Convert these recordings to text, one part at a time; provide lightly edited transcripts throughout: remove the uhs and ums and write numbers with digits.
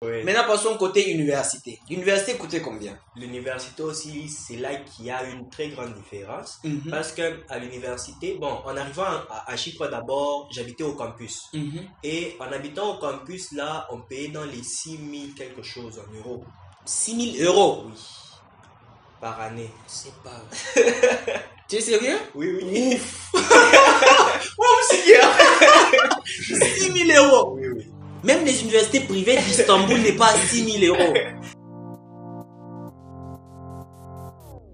Oui. Maintenant, passons côté université. L'université coûtait combien? L'université aussi, c'est là qu'il y a une très grande différence. Mhm. Parce que à l'université, bon, en arrivant à Chypre d'abord, j'habitais au campus. Et en habitant au campus, là, on payait dans les 6 000 quelque chose en euros. 6 000 euros? Oui. Par année. C'est pas vrai. Tu es sérieux? Oui, oui. Ouf. Wow, sérieux? 6 000 euros? Oui, oui. Même les universités privées d'Istanbul n'est pas à 6 000 euros.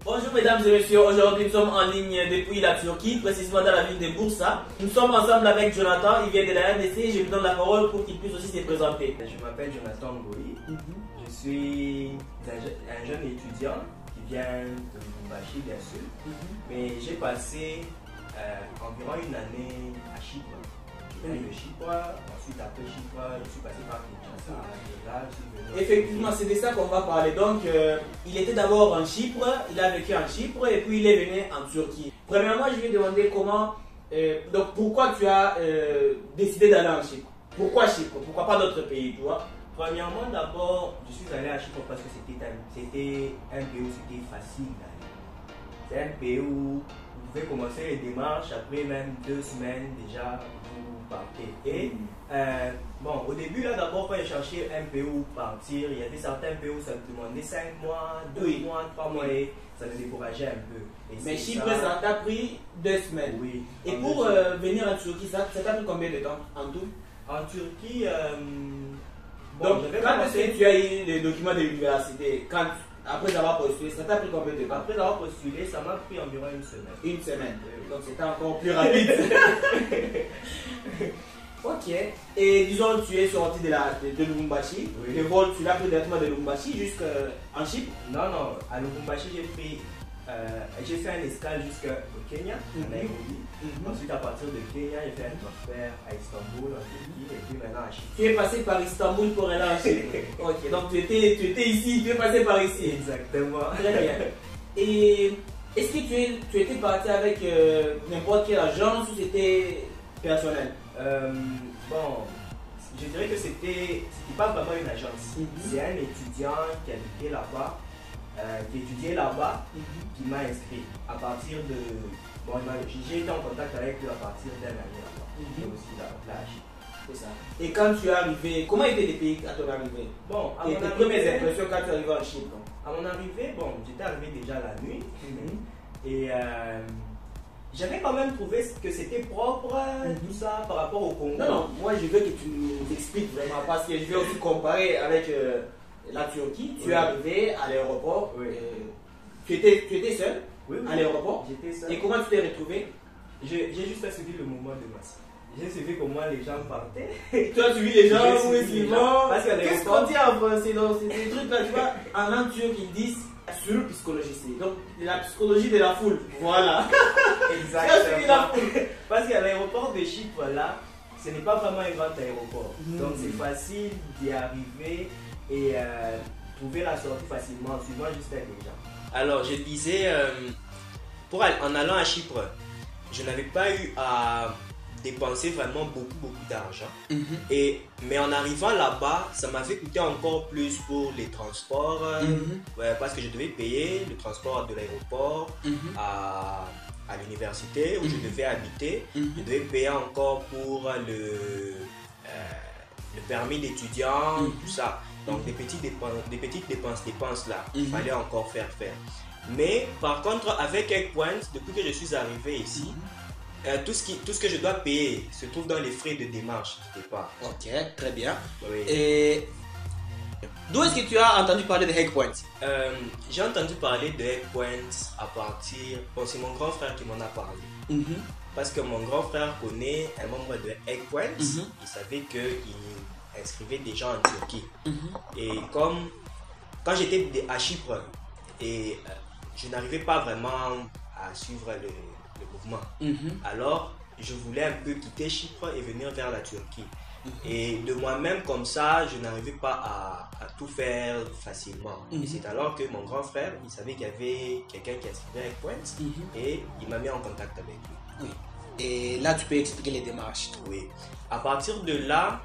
Bonjour mesdames et messieurs, aujourd'hui nous sommes en ligne depuis la Turquie, précisément dans la ville de Bursa. Nous sommes ensemble avec Jonathan, il vient de la RDC, je lui donne la parole pour qu'il puisse aussi se présenter. Je m'appelle Jonathan Ngoyi, je suis un jeune étudiant qui vient de Lubumbashi bien sûr, mais j'ai passé environ une année à Chypre. Je viens de Chypre, ensuite après Chypre, je suis passé par Kinshasa, et là je suis venu. Effectivement, c'est de ça qu'on va parler. Donc, il était d'abord en Chypre, il a vécu en Chypre et puis il est venu en Turquie. Premièrement, je vais demander comment, donc pourquoi tu as décidé d'aller en Chypre? Pourquoi Chypre? Pourquoi pas d'autres pays, tu vois? Premièrement, d'abord, je suis allé à Chypre parce que c'était un pays où c'était facile d'aller. C'est un pays où vous pouvez commencer les démarches, après même 2 semaines déjà, vous partez. Et bon, au début, là, d'abord, quand j'ai cherché un pays où partir, il y avait certains pays où ça me demandait 5 mois, 2 mois, 3 mois, et ça me décourageait un peu. Et mais Chypre, ça t'a pris 2 semaines. Oui. Et pour venir en Turquie, ça t'a pris combien de temps en tout? En Turquie, bon, donc, quand est-ce que tu as eu les documents de l'université, après avoir postulé, ça t'a pris combien de temps? Après avoir postulé, ça m'a pris environ 1 semaine. 1 semaine. Donc c'était encore plus rapide. Ok. Et disons, tu es sorti de Lubumbashi. Oui. Le vol, tu l'as pris directement de Lubumbashi jusqu'en Chypre? Non, non. À Lubumbashi, j'ai fait un escale jusqu'au Kenya, à Nairobi. Ensuite, à partir de Kenya, j'ai fait un transfert à Istanbul, en Turquie, et puis maintenant à Chypre. Tu es passé par Istanbul pour aller en Chypre. Ok, donc tu étais ici, tu es passé par ici. Exactement. Très bien. Et est-ce que tu étais parti avec n'importe quelle agence ou c'était personnel? Bon, je dirais que c'était pas vraiment une agence. C'est un étudiant qui habitait là-bas, qui étudiait là-bas, qui m'a inscrit à partir de. Bon, j'ai été en contact avec lui à partir d'un année là-bas. Et aussi là à Chypre. C'est ça. Et quand tu es arrivé, comment étaient les pays à ton arrivée? Bon, à tes premières impressions quand tu es arrivé en Chypre? À mon arrivée, bon, j'étais arrivé déjà la nuit. Et j'avais quand même trouvé que c'était propre, tout ça, par rapport au Congo. Non, non, moi je veux que tu nous expliques vraiment, parce que je vais aussi comparer avec la Turquie. Tu es arrivé à l'aéroport, tu étais seul à l'aéroport. J'étais seul. Et comment tu t'es retrouvé? J'ai juste suivi le mouvement de masse. J'ai suivi comment les gens partaient. Tu as suivi les gens, oui, suivant. Qu'est-ce qu'on dit en français? C'est des trucs là, tu vois, en langue turque ils disent sur psychologie, c'est donc la psychologie de la foule. Voilà. Exactement. Parce qu'à l'aéroport de Chypre là, ce n'est pas vraiment un grand aéroport. Donc c'est facile d'y arriver et trouver la sortie facilement en suivant juste les gens. Alors je disais, en allant à Chypre, je n'avais pas eu à dépenser vraiment beaucoup d'argent. Mais en arrivant là-bas, ça m'avait coûté encore plus pour les transports, parce que je devais payer le transport de l'aéroport à l'université où je devais habiter. Je devais payer encore pour le permis d'étudiant, tout ça. Donc des petites dépenses là, il fallait encore faire. Mais par contre, avec Eggpoint, depuis que je suis arrivé ici, tout ce que je dois payer se trouve dans les frais de démarche du départ. Ok, très bien. Oui. Et d'où est-ce que tu as entendu parler de Eggpoint? J'ai entendu parler de Eggpoint à partir. Bon, c'est mon grand frère qui m'en a parlé. Parce que mon grand frère connaît un membre de Eggpoint. Il savait qu'il inscrivait des gens en Turquie. Et comme quand j'étais à Chypre, et je n'arrivais pas vraiment à suivre le mouvement. Alors, je voulais un peu quitter Chypre et venir vers la Turquie. Et de moi-même, comme ça, je n'arrivais pas à tout faire facilement. Et c'est alors que mon grand frère, il savait qu'il y avait quelqu'un qui inscrivait avec Point et il m'a mis en contact avec lui. Oui. Et là, tu peux expliquer les démarches. Oui. À partir de là,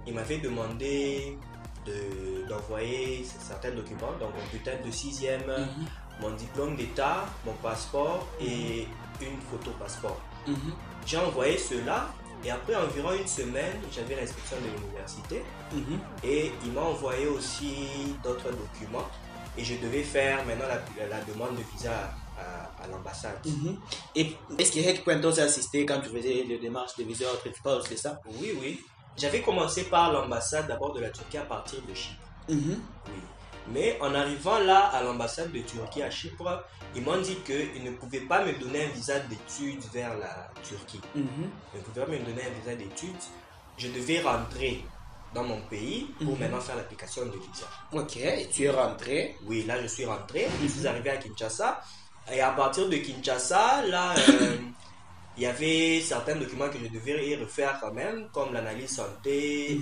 il m'avait demandé de d'envoyer certains documents, donc mon bulletin de 6e, mon diplôme d'état, mon passeport et une photo passeport. J'ai envoyé cela et après environ une semaine, j'avais l'inscription de l'université et il m'a envoyé aussi d'autres documents et je devais faire maintenant la demande de visa à l'ambassade. Et est-ce que Headpoint t'a assisté quand tu faisais les démarches de visa autre part, c'est ça? Oui, oui. J'avais commencé par l'ambassade d'abord de la Turquie à partir de Chypre. Oui. Mais en arrivant là à l'ambassade de Turquie à Chypre, ils m'ont dit qu'ils ne pouvaient pas me donner un visa d'études vers la Turquie. Ils ne pouvaient pas me donner un visa d'études. Je devais rentrer dans mon pays pour maintenant faire l'application de visa. Ok, et tu es rentré? Oui, là je suis rentré. Je suis arrivé à Kinshasa. Et à partir de Kinshasa, là, il y avait certains documents que je devais refaire quand même, comme l'analyse santé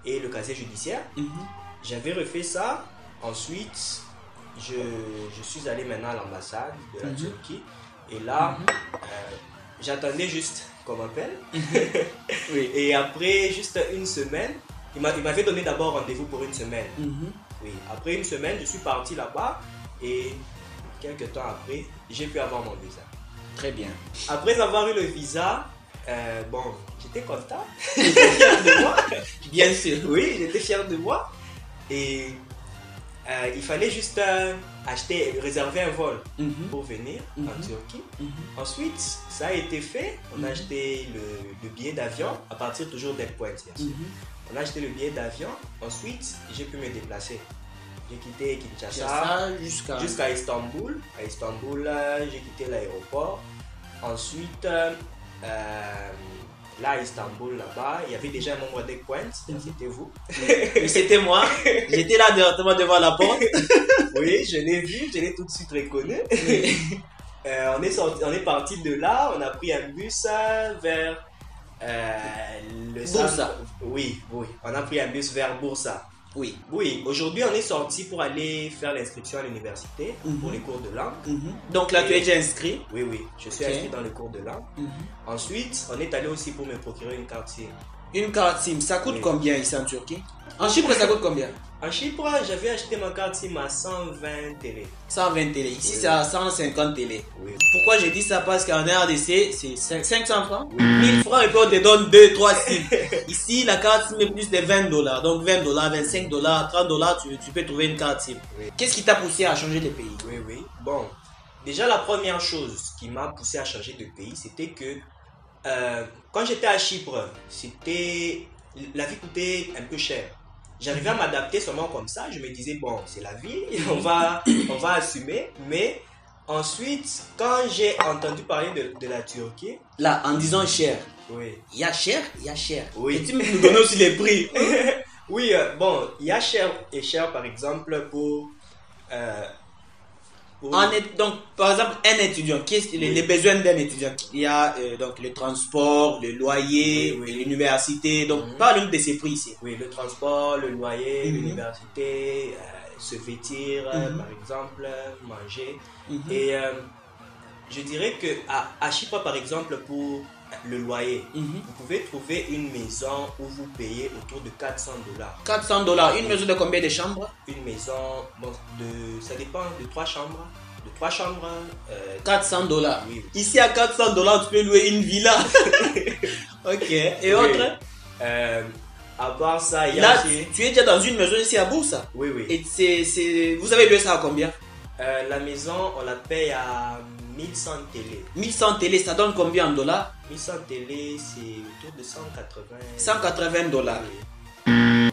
et le casier judiciaire. J'avais refait ça. Ensuite, je suis allé maintenant à l'ambassade de la Turquie. Et là, j'attendais juste qu'on m'appelle. Et après juste une semaine, il m'avait donné d'abord rendez-vous pour une semaine. Oui. Après une semaine, je suis parti là-bas et quelques temps après, j'ai pu avoir mon visa. Très bien. Après avoir eu le visa, bon, j'étais content. J'étais fier de moi. Bien sûr. Oui, j'étais fier de moi. Et il fallait juste réserver un vol pour venir en Turquie. Ensuite, ça a été fait. On a acheté le billet d'avion à partir toujours d'Headpoint. On a acheté le billet d'avion. Ensuite, j'ai pu me déplacer. J'ai quitté Kinshasa jusqu'à Istanbul. À Istanbul, j'ai quitté l'aéroport. Ensuite, là à Istanbul, là-bas, il y avait déjà un membre d'Headpoint. C'était vous. C'était moi. J'étais là directement devant la porte. Oui, je l'ai vu, je l'ai tout de suite reconnu. On est parti de là, on a pris un bus vers le Bursa. Oui, on a pris un bus vers Bursa. Oui. Aujourd'hui on est sorti pour aller faire l'inscription à l'université pour les cours de langue. Donc là, tu es déjà inscrit? Oui, je suis inscrit dans les cours de langue. Ensuite, on est allé aussi pour me procurer une carte SIM. Une carte SIM, ça coûte combien ici en Turquie? En Chypre, ça coûte combien? En Chypre, j'avais acheté ma carte SIM à 120 télé. 120 télé. Ici, c'est à 150 télé. Oui. Pourquoi j'ai dit ça? Parce qu'en RDC, c'est 500 francs. 1000 francs et puis on te donne 2-3 SIM. Ici, la carte SIM est plus de $20. Donc $20, $25, $30, tu peux trouver une carte SIM. Qu'est-ce qui t'a poussé à changer de pays? Oui. Bon, déjà la première chose qui m'a poussé à changer de pays, c'était que quand j'étais à Chypre, la vie coûtait un peu cher. J'arrivais à m'adapter seulement comme ça. Je me disais, bon, c'est la vie, on va assumer. Mais ensuite, quand j'ai entendu parler de la Turquie... Là, en disant cher. Oui. Il y a cher. Oui. Et tu nous donnes aussi les prix. Oui, bon, il y a cher et cher, par exemple, pour... Donc, par exemple, un étudiant, les besoins d'un étudiant? Il y a donc le transport, le loyer, l'université. Donc, parle-nous de ces prix ici. Oui, le transport, le loyer, l'université, se vêtir, par exemple, manger. Et je dirais que à Chypre, par exemple, pour le loyer, vous pouvez trouver une maison où vous payez autour de $400. $400. Une maison de combien de chambres? Une maison, bon, ça dépend, de 3 chambres. De 3 chambres. $400. Oui. Ici, à $400, tu peux louer une villa. Ok. Et autre? À part ça, il y a là, aussi... tu es déjà dans une maison ici à Bursa? Oui. Et vous avez loué ça à combien? La maison, on la paye à 1100 télé. 1100 télé, ça donne combien en dollars? 1100 télé, c'est autour de 180. $180. Oui.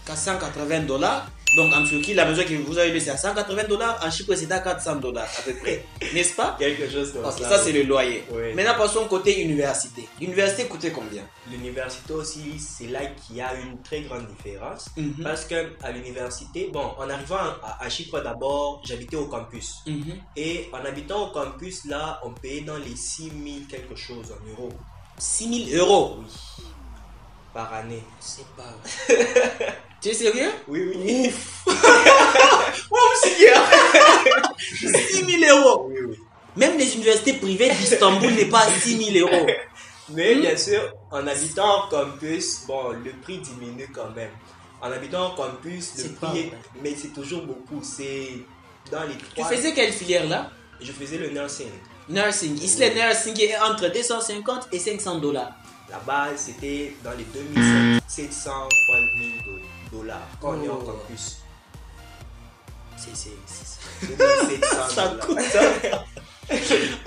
Qu'à $180. Donc en Turquie, la maison que vous avez louée, c'est à $180. En Chypre, c'est à $400 à peu près. N'est-ce pas? Quelque chose comme ça. Ça, c'est le loyer. Oui. Maintenant, passons côté université. L'université coûtait combien? L'université aussi, c'est là qu'il y a une très grande différence. Parce qu'à l'université, bon, en arrivant à Chypre d'abord, j'habitais au campus. Et en habitant au campus, là, on payait dans les 6 000 quelque chose en euros. 6 000 euros? Oui. Par année. C'est pas vrai. Tu es sérieux? Oui. Ouf. Wow, c'est bien. 6 000 euros. Oui. Même les universités privées d'Istanbul n'est pas à 6 000 euros. Mais bien sûr, en habitant en campus, bon, le prix diminue quand même. En habitant au campus, le C'est pas prix, vrai. mais c'est toujours beaucoup. C'est dans les Tu 3. faisais quelle filière là? Je faisais le nursing. Nursing. Ici, le nursing est entre 250 et 500 dollars. Là-bas, c'était dans les 2700 $3000 quand on est en Oh. campus. C'est 2700 ça $. coûte ça.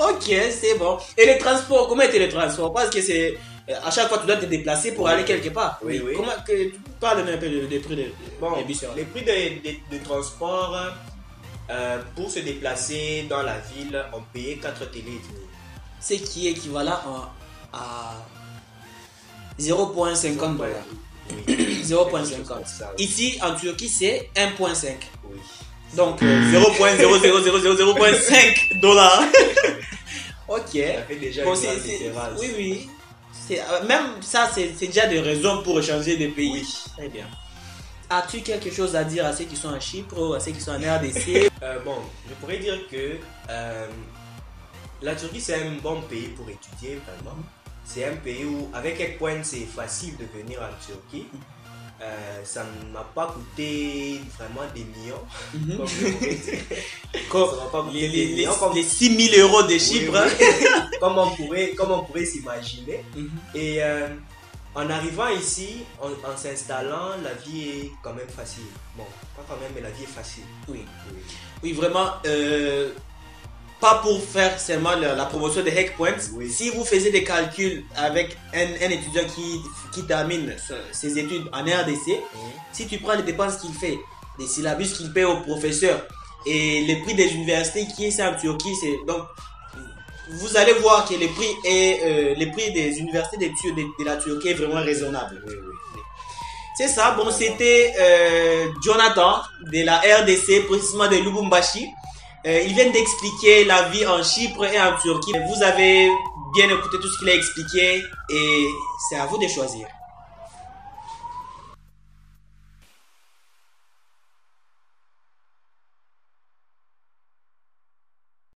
Ok, c'est bon. Et les transports, comment étaient les transports? Parce que c'est à chaque fois tu dois te déplacer pour aller quelque part. Oui, oui. Comment que tu parles un peu des prix des Bon, bus? les prix de transport pour se déplacer dans la ville, on payait 4 télé et demi. Ce qui est équivalent à 0,50 dollars. Oui. 0,50. Ça, oui. Ici en Turquie c'est 1,5. Oui. Donc 0,00005 dollars. Ok. Ça fait déjà Bon, une grande différence. oui, oui. Même ça, c'est déjà des raisons pour changer de pays. Oui. Très bien. As-tu quelque chose à dire à ceux qui sont en Chypre ou à ceux qui sont en RDC? Bon, je pourrais dire que la Turquie, c'est un bon pays pour étudier, vraiment. C'est un pays où, avec Ekpoint, c'est facile de venir en Turquie. Ça ne m'a pas coûté vraiment des millions, comme je pourrais dire. Comme Ça m'a pas coûté les, des les, millions, comme- les 6 000 euros de Chypre. Oui, oui. comme on pourrait s'imaginer. Mhm. Et en arrivant ici, en s'installant, la vie est quand même facile. Bon, pas quand même, mais la vie est facile. Oui. Oui. Oui, vraiment. Pas pour faire seulement la promotion de Hackpoint. Oui. Si vous faisiez des calculs avec un étudiant qui termine ses études en RDC, si tu prends les dépenses qu'il fait, les syllabus qu'il paie aux professeurs et les prix des universités qui est en Turquie, donc vous allez voir que les prix des universités de la Turquie est vraiment raisonnable. Oui, oui. C'est ça, bon, c'était Jonathan de la RDC, précisément de Lubumbashi. Il vient d'expliquer la vie en Chypre et en Turquie. Vous avez bien écouté tout ce qu'il a expliqué et c'est à vous de choisir.